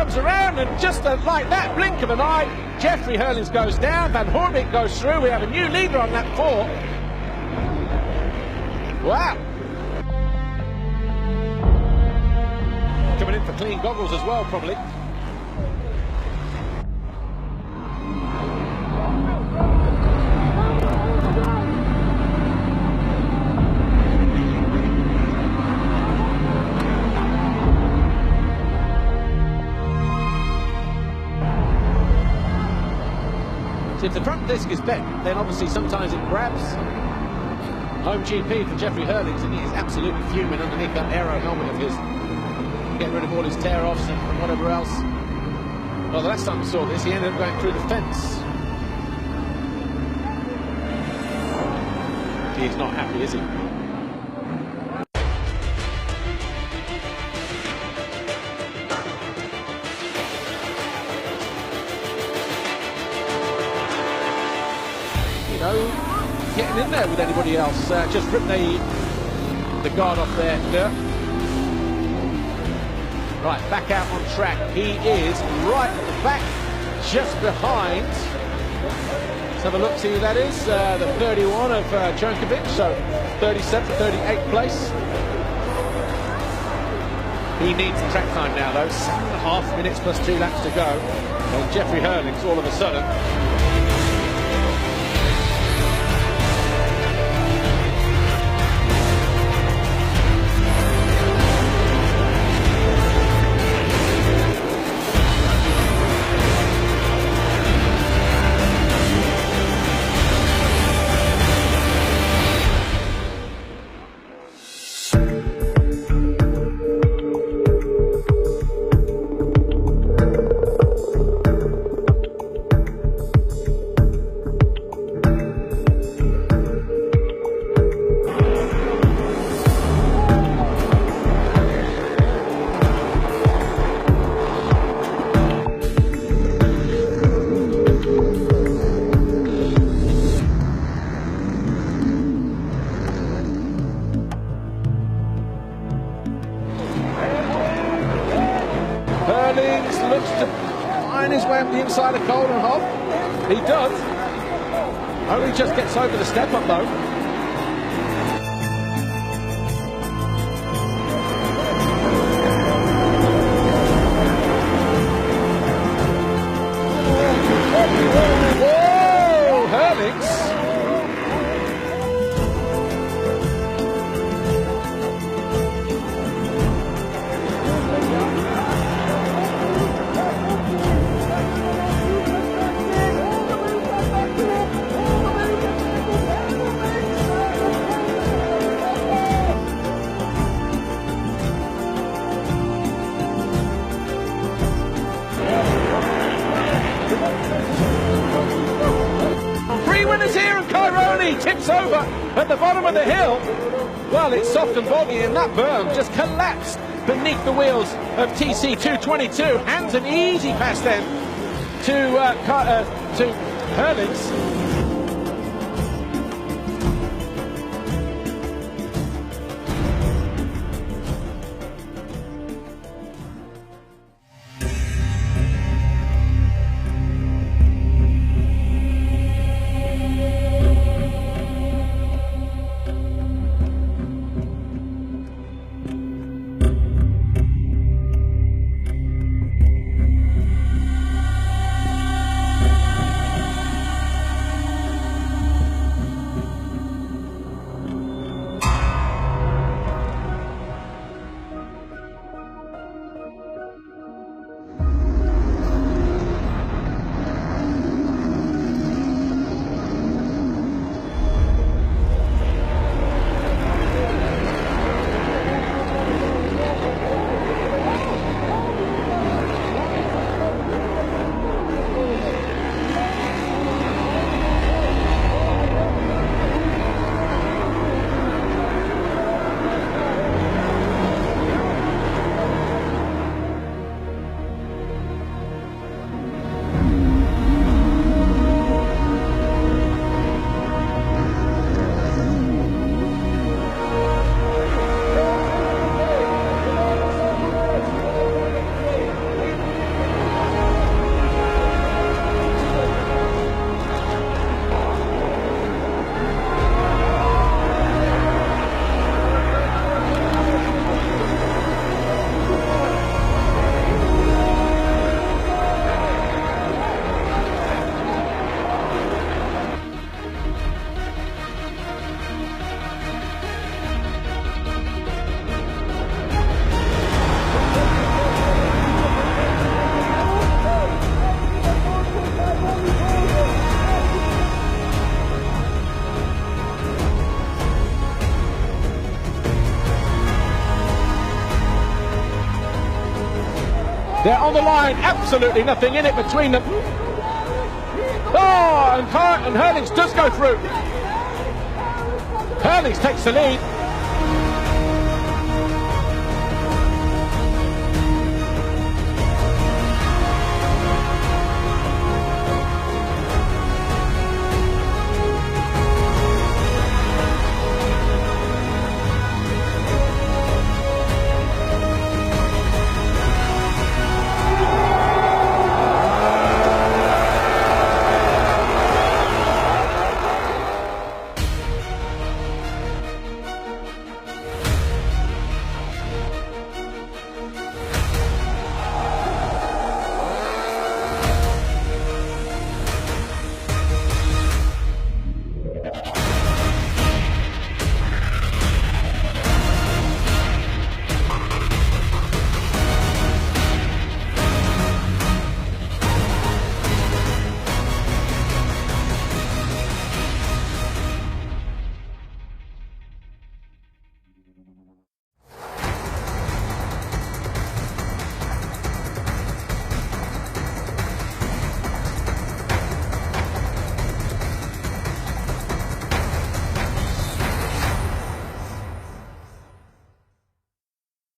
comes around, and just like that, blink of an eye, Jeffrey Herlings goes down, Van Hoorbeek goes through. We have a new leader on lap 4. Wow. Coming in for clean goggles as well, probably. So if the front disc is bent, then obviously sometimes it grabs. Home GP for Jeffrey Herlings, and he is absolutely fuming underneath that aero helmet of his. Getting rid of all his tear-offs and whatever else. Well, the last time we saw this, he ended up going through the fence. He's not happy, is he? You know, getting in there with anybody else. Just rip the guard off there. Right, back out on track. He is right at the back, just behind. Let's have a look, see who that is. The 31 of Jankovic, so 37th, 38th place. He needs the track time now, though. 7.5 minutes plus 2 laps to go. And Jeffrey Herlings, all of a sudden, Herlings looks to find his way up the inside of Coldenhoff. He does. Only just gets over the step up though. Whoa, Herlings. Here, and Cairoli tips over at the bottom of the hill. Well, it's soft and boggy, and that berm just collapsed beneath the wheels of TC222. Hands an easy pass then to Herlings. They're on the line, absolutely nothing in it between them. Oh, and Herlings does go through. Herlings takes the lead.